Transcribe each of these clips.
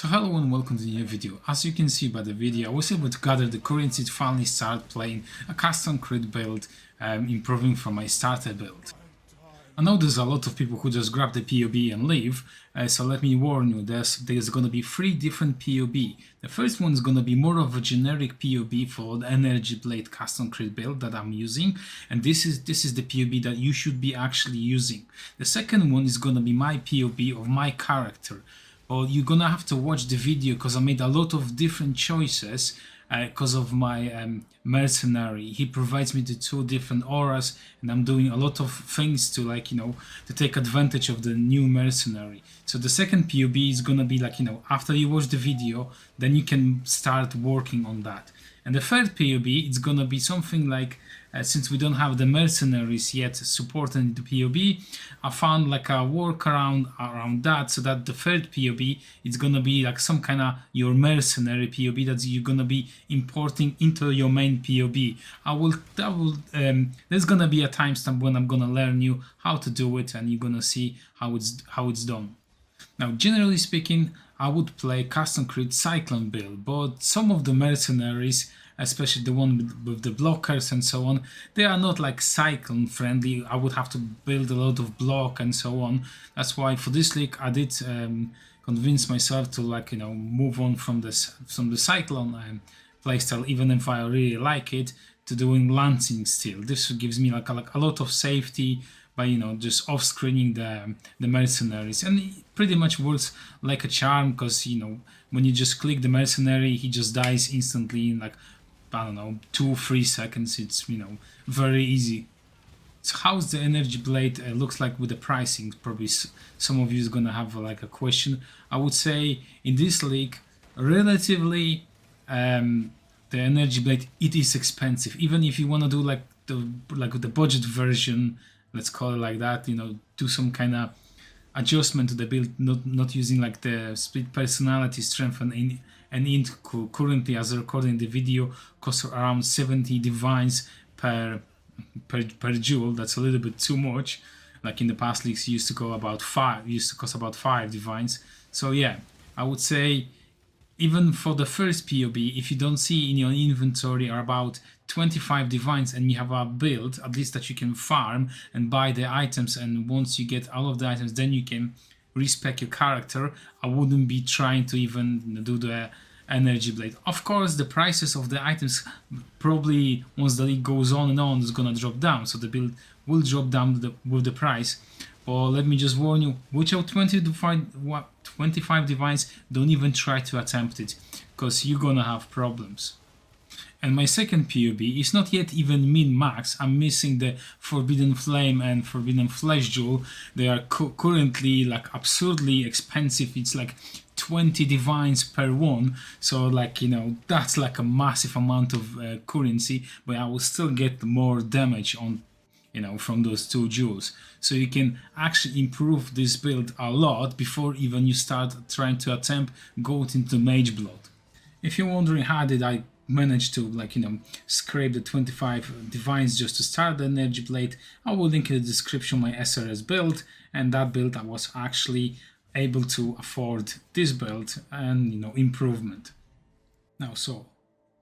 So hello and welcome to the new video. As you can see by the video, I was able to gather the currency to finally start playing a custom crit build, improving from my starter build. I know there's a lot of people who just grab the POB and leave, so let me warn you, there's gonna be 3 different POB. The first one is gonna be more of a generic POB for the Energy Blade custom crit build that I'm using, and this is the POB that you should be actually using. The second one is gonna be my POB of my character. Well, you're gonna have to watch the video because I made a lot of different choices because of my Mercenary. He provides me the 2 different auras, and I'm doing a lot of things to to take advantage of the new Mercenary. So the second POB is gonna be after you watch the video, then you can start working on that. And the third POB, it's gonna be something like, since we don't have the Mercenaries yet supporting the POB, I found a workaround around that, so that the third POB is gonna be some kind of your Mercenary POB that you're gonna be importing into your main POB. There's gonna be a timestamp when I'm gonna learn you how to do it, and you're gonna see how it's done. Now, generally speaking, I would play custom crit Cyclone build, but some of the Mercenaries, especially the one with the blockers and so on, they are not Cyclone friendly. I would have to build a lot of block and so on. That's why for this league I did convince myself to move on from the Cyclone playstyle, even if I really like it, to doing Lancing still. This gives me a lot of safety by just off-screening the Mercenaries, and it pretty much works like a charm, because when you just click the Mercenary, he just dies instantly in 2-3 seconds. It's very easy. So how's the Energy Blade looks like with the pricing? Probably some of you is gonna have a question. I would say in this league, relatively, the Energy Blade, it is expensive. Even if you want to do the budget version, let's call it like that, do some kind of adjustment to the build, not using the split personality, strength and int. Currently, as recording the video, costs around 70 divines per jewel. That's a little bit too much. In the past leagues, used to cost about 5 divines. So yeah, I would say even for the first POB, if you don't see in your inventory are about 25 divines, and you have a build at least that you can farm and buy the items, and once you get all of the items, then you can respec your character, I wouldn't be trying to even do the Energy Blade. Of course, the prices of the items probably, once the league goes on and on, is gonna drop down, so the build will drop down with the price. But let me just warn you, watch out, 25 divines, don't even try to attempt it, because you're gonna have problems. And my second POB is not yet even min-max. I'm missing the Forbidden Flame and Forbidden Flesh Jewel. They are currently absurdly expensive. It's 20 divines per one, so that's a massive amount of currency, but I will still get more damage on from those 2 jewels. So you can actually improve this build a lot before even you start trying to attempt going into Mage Blood. If you're wondering how did I manage to scrape the 25 divines just to start the Energy Blade, I will link in the description my SRS build, and that build I was actually able to afford this build and improvement. Now, so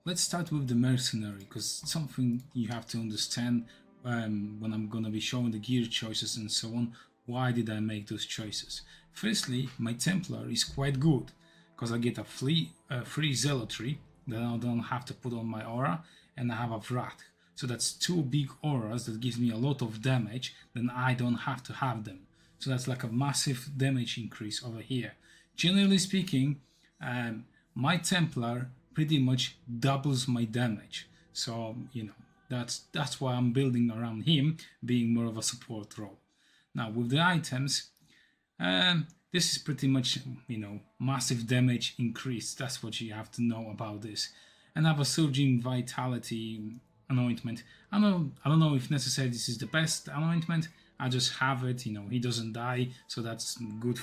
let's start with the Mercenary, because something you have to understand when I'm gonna be showing the gear choices and so on. Why did I make those choices? Firstly, my Templar is quite good because I get a free Zealotry that I don't have to put on my aura, and I have a Wrath. So that's 2 big auras that gives me a lot of damage, then I don't have to have them. So that's a massive damage increase over here. Generally speaking, my Templar pretty much doubles my damage. So that's why I'm building around him, being more of a support role. Now with the items, this is pretty much massive damage increase. That's what you have to know about this. And I have a Surging Vitality anointment. I don't know if necessarily this is the best anointment. I just have it. He doesn't die, so that's good.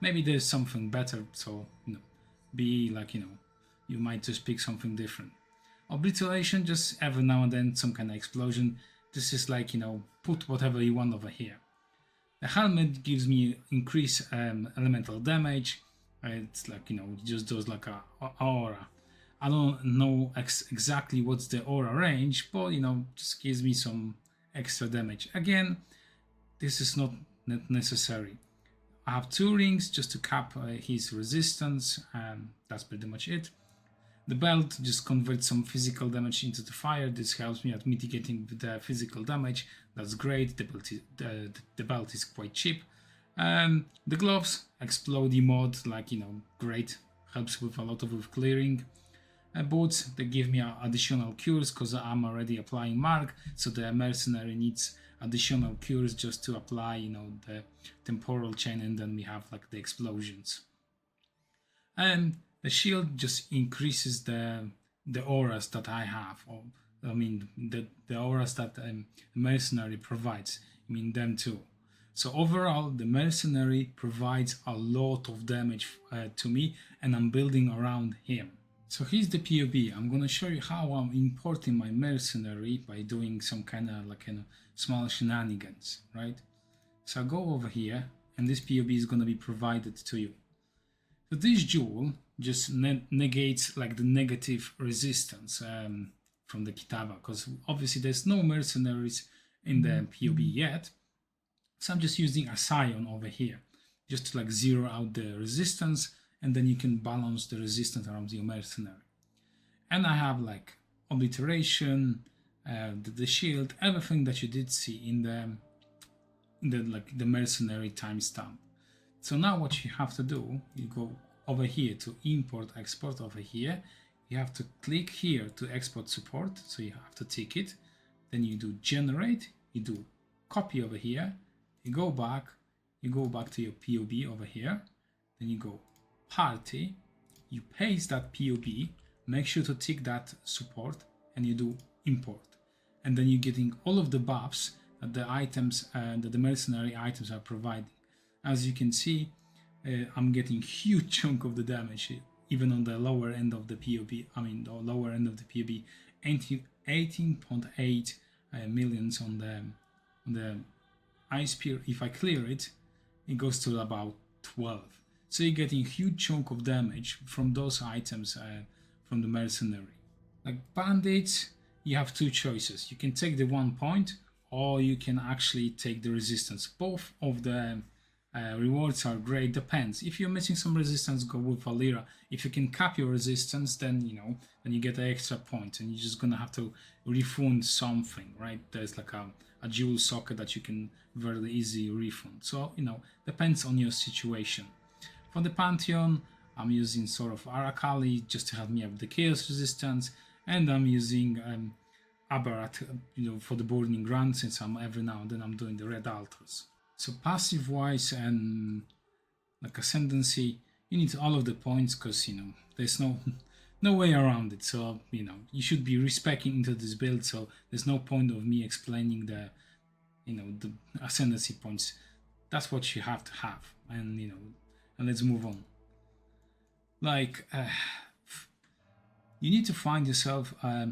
Maybe there's something better. So be you might just pick something different. Obliteration, just every now and then some kind of explosion. This is put whatever you want over here. The helmet gives me increased elemental damage. It's like, it just does like a aura. I don't know exactly what's the aura range, but just gives me some extra damage. Again, this is not necessary. I have 2 rings just to cap his resistance, and that's pretty much it. The belt just converts some physical damage into the fire. This helps me at mitigating the physical damage. That's great. The belt is quite cheap. The gloves, explodey mod, like, great. Helps with a lot of clearing. Boots, they give me additional cures because I'm already applying mark, so the mercenary needs additional cures just to apply, the temporal chain, and then we have like the explosions. And the shield just increases the auras that I have, or I mean the auras that the mercenary provides. I mean them too. So overall, the mercenary provides a lot of damage to me, and I'm building around him. So here's the POB. I'm gonna show you how I'm importing my mercenary by doing some kind of small shenanigans, right? So I'll go over here, and this POB is gonna be provided to you. So this jewel just negates like the negative resistance from the Kitava, because obviously there's no mercenaries in the POB yet. So I'm just using a scion over here, just to like zero out the resistance, and then you can balance the resistance around your mercenary. And I have like obliteration, the shield, everything that you did see in the mercenary timestamp. So now what you have to do, you go over here to import export over here. You have to click here to export support, so you have to tick it. Then you do generate, you do copy over here, you go back to your POB over here, then you go party, you paste that POB, make sure to tick that support, and you do import. And then you're getting all of the buffs that the items that the mercenary items are providing. As you can see, I'm getting huge chunk of the damage, even on the lower end of the POB. I mean, the lower end of the POB, 18.8 millions on the ice spear. If I clear it, it goes to about 12. So you're getting huge chunk of damage from those items from the mercenary. Like bandits, you have 2 choices. You can take the 1 point, or you can actually take the resistance. Both of the rewards are great, depends. If you're missing some resistance, go with a lira. If you can cap your resistance, then then you get an extra point, and you're just gonna have to refund something, right? There's like a jewel socket that you can very easily refund. So depends on your situation. For the Pantheon, I'm using sort of Arakali just to help me up the chaos resistance, and I'm using Abarat, for the burning run, since every now and then I'm doing the red altars. So passive wise and like Ascendancy, you need all of the points, because there's no way around it. So you should be respecting into this build. So there's no point of me explaining the Ascendancy points. That's what you have to have, and and let's move on. Like you need to find yourself a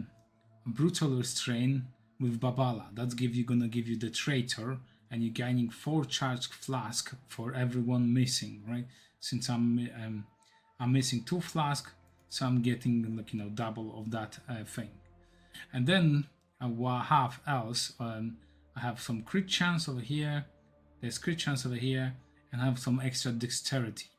brutal restraint with Babala. That's gonna give you the traitor, and you're gaining 4 charged flask for everyone missing, right? Since I'm missing 2 flask, so I'm getting like double of that thing. And then what I have else, I have some crit chance over here. There's crit chance over here, and I have some extra dexterity.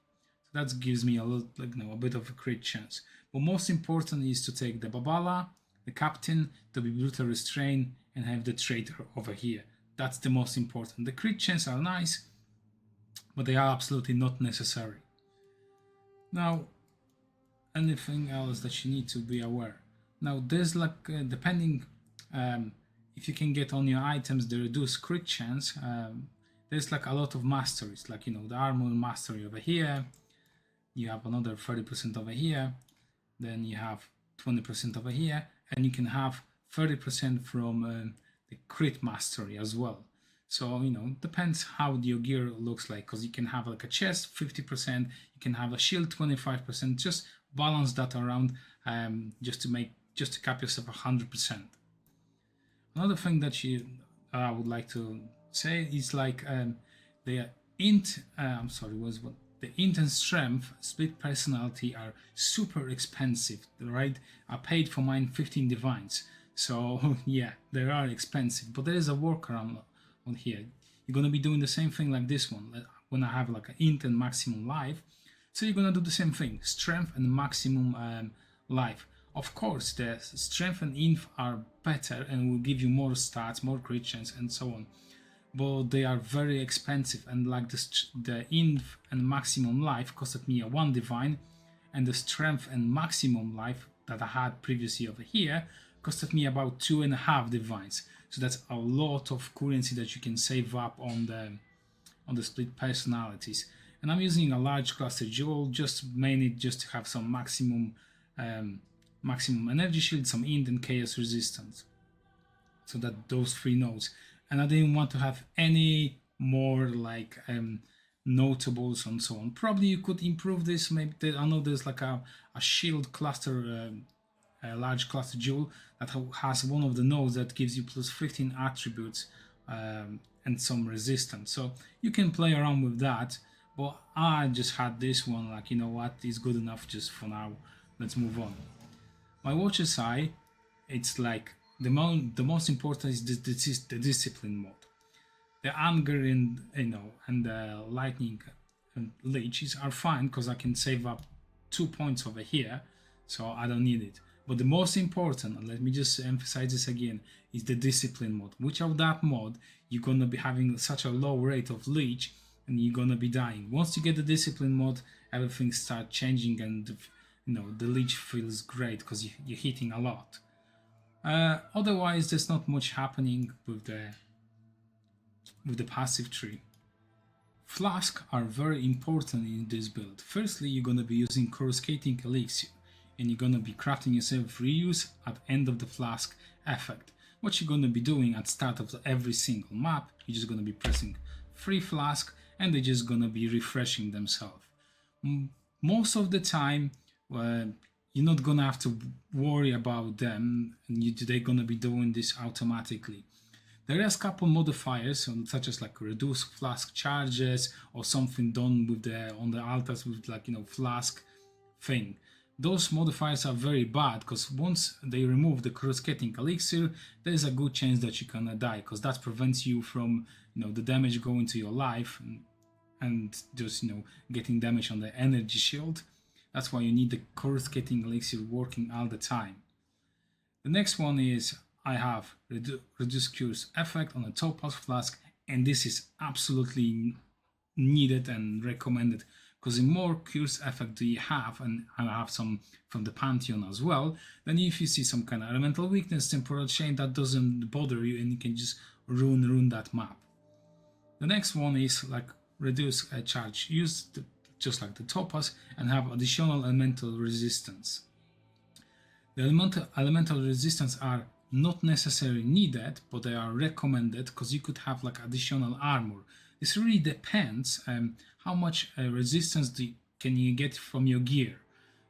So that gives me a little, a bit of a crit chance. But most important is to take the Babala, the captain, to be brutal restrained, and have the traitor over here. That's the most important. The crit chance are nice, but they are absolutely not necessary. Now, anything else that you need to be aware. Now, there's like, depending if you can get on your items the reduced crit chance, there's like a lot of masteries, like the armor mastery over here. You have another 30% over here, then you have 20% over here, and you can have 30% from the crit mastery as well. So depends how your gear looks like, because you can have like a chest 50%, you can have a shield 25%. Just balance that around, just to cap yourself 100%. Another thing that I would like to say is like the int. I'm sorry, the int and strength, split personality are super expensive, right? I paid for mine 15 divines. So yeah, they are expensive, but there is a workaround on here. You're gonna be doing the same thing like this one, when I have like an int and maximum life. So you're gonna do the same thing, strength and maximum life. Of course, the strength and inf are better and will give you more stats, more crit chance, and so on. But they are very expensive, and like the inf and maximum life costed me a 1 divine, and the strength and maximum life that I had previously over here costed me about 2.5 divines. So that's a lot of currency that you can save up on the split personalities. And I'm using a large cluster jewel, just mainly just to have some maximum energy shield, some int and chaos resistance. So that those 3 nodes. And I didn't want to have any more like notables and so on. Probably you could improve this. Maybe I know there's like a shield cluster, a large cluster jewel that has one of the nodes that gives you plus 15 attributes and some resistance. So you can play around with that. But I just had this one, like, you know what, it's good enough just for now. Let's move on. My Watcher's Eye, it's like the most important is the discipline mode. The anger and and the lightning and leeches are fine because I can save up 2 points over here, so I don't need it. But the most important, and let me just emphasize this again, is the discipline mode. Without that mode, you're gonna be having such a low rate of leech, and you're gonna be dying. Once you get the discipline mode, everything starts changing, and the leech feels great because you're hitting a lot. Otherwise, there's not much happening with the passive tree. Flask are very important in this build. Firstly, you're gonna be using coruscating elixir, and you're gonna be crafting yourself reuse at end of the flask effect. What you're gonna be doing at start of every single map, you're just gonna be pressing free flask, and they're just gonna be refreshing themselves. Most of the time, you're not gonna have to worry about them, and they're gonna be doing this automatically. There is a couple modifiers, such as like reduce flask charges or something done with on the altars with like flask thing. Those modifiers are very bad because once they remove the coruscating elixir, there is a good chance that you're gonna die, because that prevents you from the damage going to your life and just getting damage on the energy shield. That's why you need the coruscating elixir working all the time. The next one is I have reduce cures effect on the topaz flask, and this is absolutely needed and recommended, because the more cures effect you have, and I have some from the Pantheon as well, then if you see some kind of elemental weakness, temporal chain, that doesn't bother you and you can just ruin that map. The next one is like reduce a charge used just like the topaz and have additional elemental resistance. The elemental resistance are not necessarily needed, but they are recommended because you could have like additional armor. This really depends how much resistance can you get from your gear.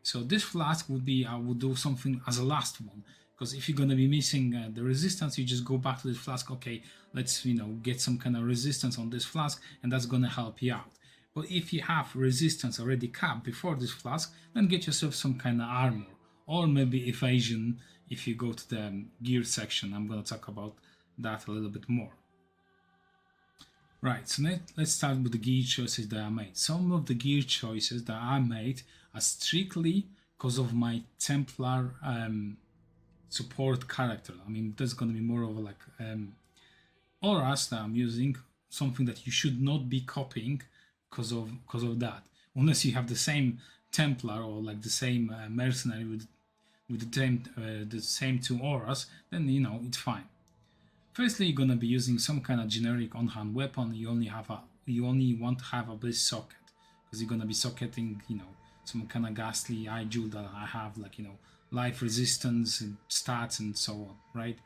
So this flask would be, I would do something as a last one, because if you're going to be missing the resistance, you just go back to this flask. Okay, let's get some kind of resistance on this flask, and that's going to help you out. But if you have resistance already capped before this flask, then get yourself some kind of armor, or maybe evasion if you go to the gear section. I'm going to talk about that a little bit more. Right, so let's start with the gear choices that I made. Some of the gear choices that I made are strictly because of my Templar support character. I mean, there's going to be more of like auras that I'm using, something that you should not be copying because of that. Unless you have the same Templar or like the same Mercenary with the same 2 auras, then it's fine. Firstly, you're gonna be using some kind of generic on-hand weapon. You only want to have a bliss socket, because you're gonna be socketing some kind of ghastly eye jewel that I have, like life resistance and stats and so on, right?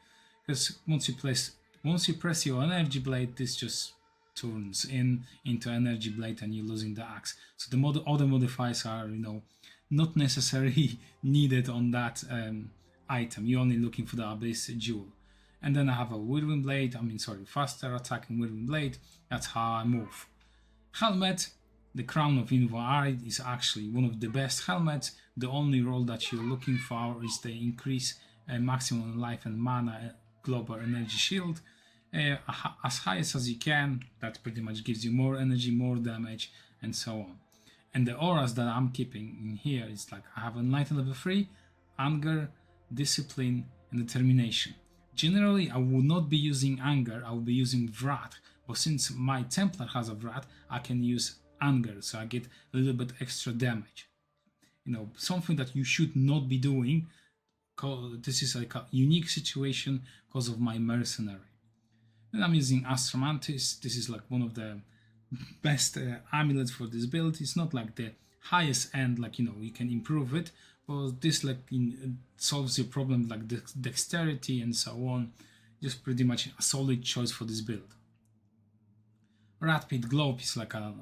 Because once you press your energy blade, this just turns into energy blade and you're losing the axe. So the other modifiers are not necessarily needed on that item. You're only looking for the abyss jewel. And then I have a whirlwind blade, faster attack and whirlwind blade. That's how I move. Helmet, The Crown of Invalid is actually one of the best helmets. The only role that you're looking for is the increase maximum life and mana global energy shield as high as you can. That pretty much gives you more energy, more damage, and so on. And the auras that I'm keeping in here is like I have Enlightened level 3, Anger, Discipline, and Determination. Generally, I would not be using Anger, I will be using Wrath, but since my Templar has a Wrath, I can use Anger, so I get a little bit extra damage. You know, something that you should not be doing, because this is like a unique situation because of my Mercenary. Then I'm using Astromantis. This is like one of the best amulets for this build. It's not like the highest end, like, you know, you can improve it, but this like solves your problem like dexterity and so on. Just pretty much a solid choice for this build. Ratpit Globe is like a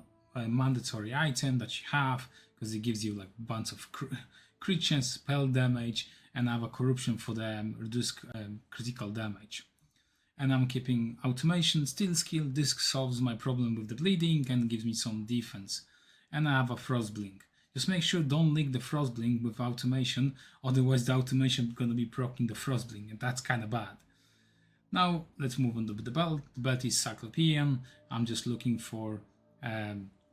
mandatory item that you have because it gives you like a bunch of crit chance, spell damage, and I have a corruption for the reduced critical damage. And I'm keeping Automation, Steel Skill. This solves my problem with the bleeding and gives me some defense. And I have a Frostblink. Just make sure don't link the Frostblink with Automation, otherwise the Automation is going to be proccing the Frostblink, and that's kind of bad. Now let's move on to the belt. The belt is Cyclopean. I'm just looking for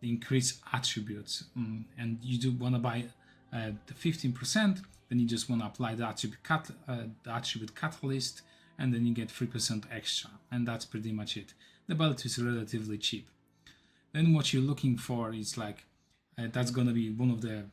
increased attributes, and you do want to buy the 15%. Then you just want to apply the attribute catalyst, and then you get 3% extra, and that's pretty much it. The belt is relatively cheap. Then what you're looking for is like that's gonna be one of the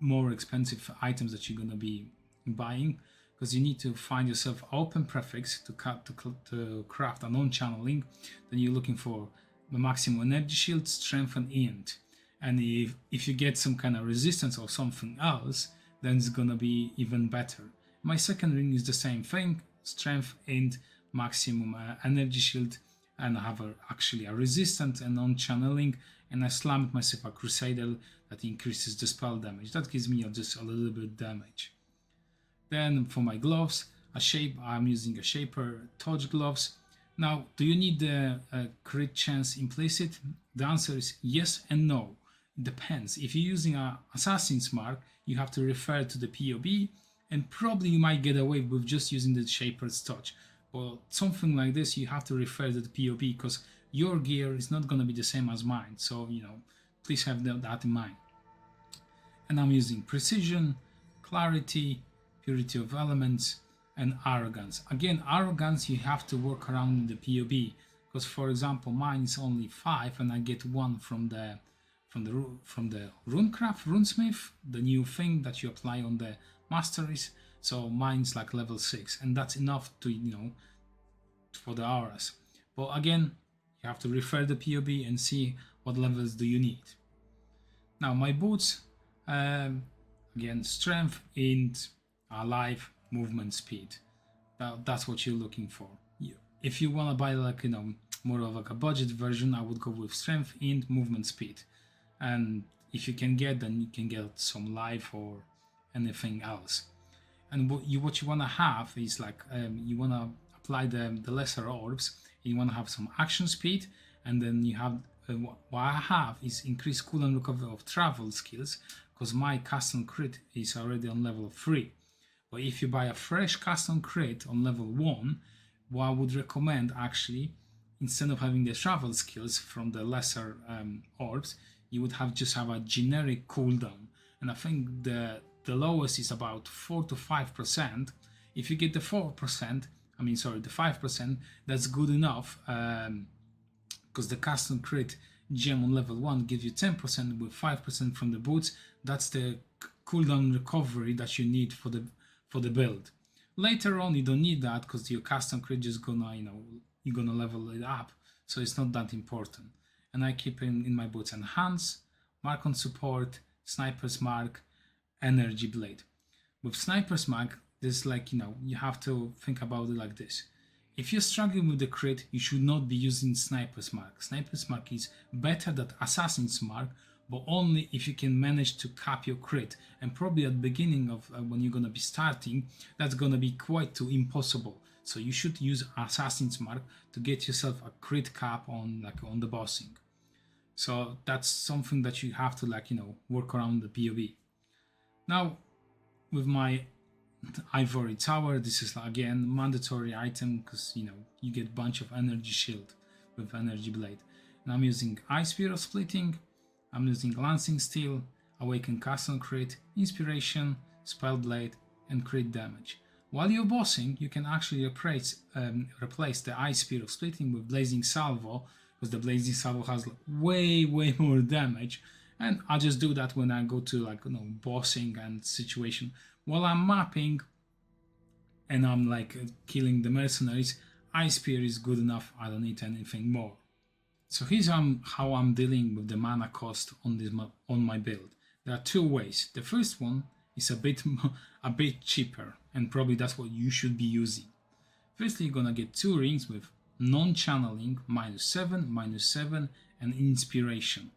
more expensive items that you're gonna be buying, because you need to find yourself open prefix to craft a non-channeling. Then you're looking for the maximum energy shield, strength, and int. And if you get some kind of resistance or something else, then it's gonna be even better. My second ring is the same thing: strength, int, maximum energy shield, and I have actually a resistant and non-channeling, and I slammed myself a Crusader that increases the spell damage. That gives me just a little bit damage. Then for my gloves, I'm using a Shaper Touch gloves. Now, do you need the crit chance implicit? The answer is yes and no. It depends. If you're using an Assassin's Mark, you have to refer to the POB, and probably you might get away with just using the Shaper's Touch. But something like this, you have to refer to the POB because your gear is not going to be the same as mine. So, you know, please have that in mind. And I'm using Precision, Clarity, Purity of Elements, and Arrogance. Again, Arrogance you have to work around in the POB, because for example mine is only 5 and I get 1 from the Runesmith, the new thing that you apply on the masteries. So mine's like level 6, and that's enough to, you know, for the auras. But again, you have to refer the POB and see what levels do you need. Now my boots, again, strength, int, alive, movement, speed. That's what you're looking for. If you want to buy like, you know, more of like a budget version, I would go with strength, int, movement, speed. And if you can get, then you can get some life or anything else. And what you want to have is like you want to apply the lesser orbs. You want to have some action speed, and then you have what I have is increased cooldown recovery of travel skills, because my custom crit is already on level 3. But if you buy a fresh custom crit on level 1, what I would recommend actually, instead of having the travel skills from the lesser orbs, you would just have a generic cooldown. And I think the lowest is about 4 to 5%. If you get the 4%, the 5%, that's good enough, because the custom crit gem on level 1 gives you 10% with 5% from the boots. That's the cooldown recovery that you need for the build. Later on, you don't need that because your custom crit is gonna, you're gonna level it up, so it's not that important. And I keep in my boots Enhance, Mark on Support, Sniper's Mark, Energy Blade. With Sniper's Mark, there's like, you have to think about it like this. If you're struggling with the crit, you should not be using Sniper's Mark. Sniper's Mark is better than Assassin's Mark, but only if you can manage to cap your crit. And probably at the beginning of when you're gonna be starting, that's gonna be quite too impossible. So you should use Assassin's Mark to get yourself a crit cap on the bossing. So that's something that you have to like, you know, work around the POV. Now with my Ivory Tower, this is again mandatory item because, you know, you get bunch of energy shield with energy blade. And I'm using Ice Spear of Splitting, I'm using Lancing Steel, Awaken Custom Crit, Inspiration, Spell Blade, and crit damage. While you're bossing, you can actually replace the Ice Spear of Splitting with Blazing Salvo, because the Blazing Salvo has like way more damage. And I just do that when I go to like, you know, bossing and situation. While I'm mapping and I'm like killing the mercenaries, Ice Spear is good enough. I don't need anything more. So here's how I'm dealing with the mana cost on my build. There are two ways. The first one is a bit cheaper, and probably that's what you should be using. Firstly, you're gonna get 2 rings with non-channeling, -7, -7, and inspiration.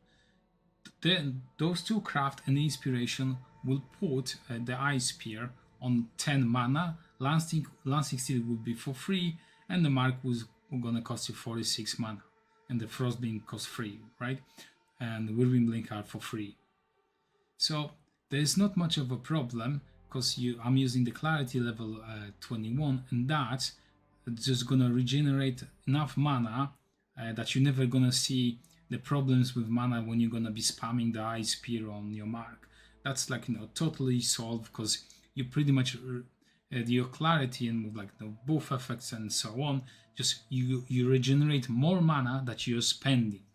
Then those 2 craft and inspiration will put the Ice Spear on 10 mana. Lancing Steel would be for free, and the Mark was gonna cost you 46 mana. And the Frostbeam costs free, right? And the Whirlwind Blink are for free. So there's not much of a problem because I'm using the Clarity level 21, and that's just gonna regenerate enough mana that you're never gonna see the problems with mana when you're gonna be spamming the Ice Spear on your Mark. That's like, you know, totally solved because you pretty much your Clarity and with like the buff effects and so on, just you regenerate more mana that you're spending.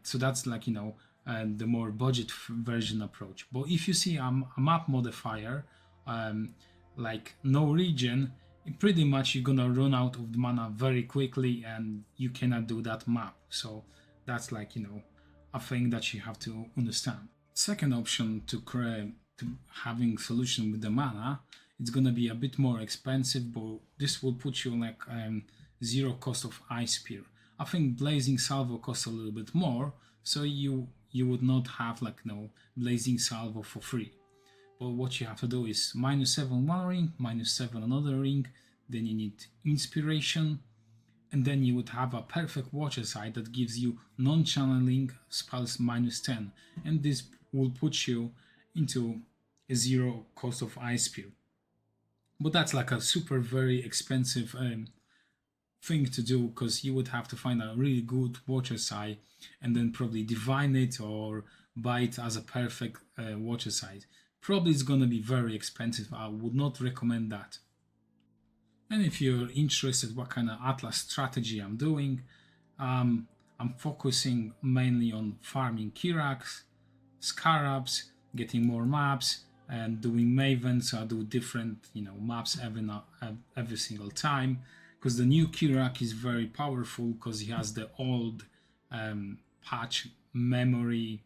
So that's like, you know, the more budget version approach. But if you see a map modifier like no regen, pretty much you're gonna run out of the mana very quickly and you cannot do that map. So that's like, you know, a thing that you have to understand. Second option to having solution with the mana, it's gonna be a bit more expensive, but this will put you like 0 cost of Ice Spear. I think Blazing Salvo costs a little bit more, so you would not have like no Blazing Salvo for free. But what you have to do is -7 one ring, -7 another ring, then you need Inspiration, and then you would have a perfect Watcher side that gives you non-channeling spells -10, and this will put you into a 0 cost of Ice Spear. But that's like a super very expensive thing to do, because you would have to find a really good Watcher's Eye and then probably divine it or buy it as a perfect Watcher's Eye. Probably it's gonna be very expensive. I would not recommend that. And if you're interested what kind of Atlas strategy I'm doing, I'm focusing mainly on farming Kirax, Scarabs, getting more maps, and doing Maven. So I do different, you know, maps every single time, because the new Kirax is very powerful because he has the old patch memory.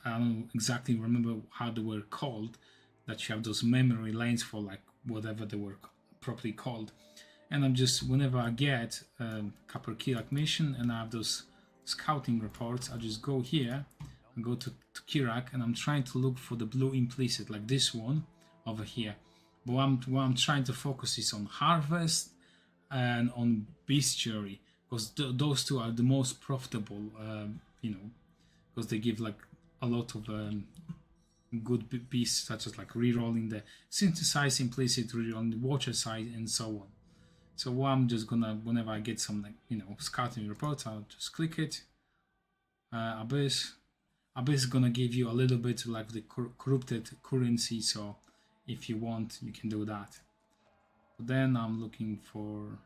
I don't exactly remember how they were called, that you have those memory lanes for like whatever they were properly called. And I'm just, whenever I get Copper Kirax mission and I have those scouting reports, I just go here and go to Kirax, and I'm trying to look for the blue implicit, like this one over here. But what I'm trying to focus is on Harvest and on Bestiary, because those two are the most profitable, you know, because they give like a lot of good beasts, such as like rerolling the Synthesize Implicit, rerolling the Watcher side, and so on. So what I'm just gonna, whenever I get some like, you know, scouting reports, I'll just click it. Abyss is gonna give you a little bit like the corrupted currency, so if you want, you can do that. But then I'm looking for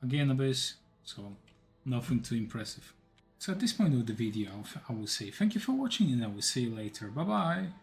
again Abyss, so nothing too impressive. So at this point of the video, I will say thank you for watching, and I will see you later. Bye bye.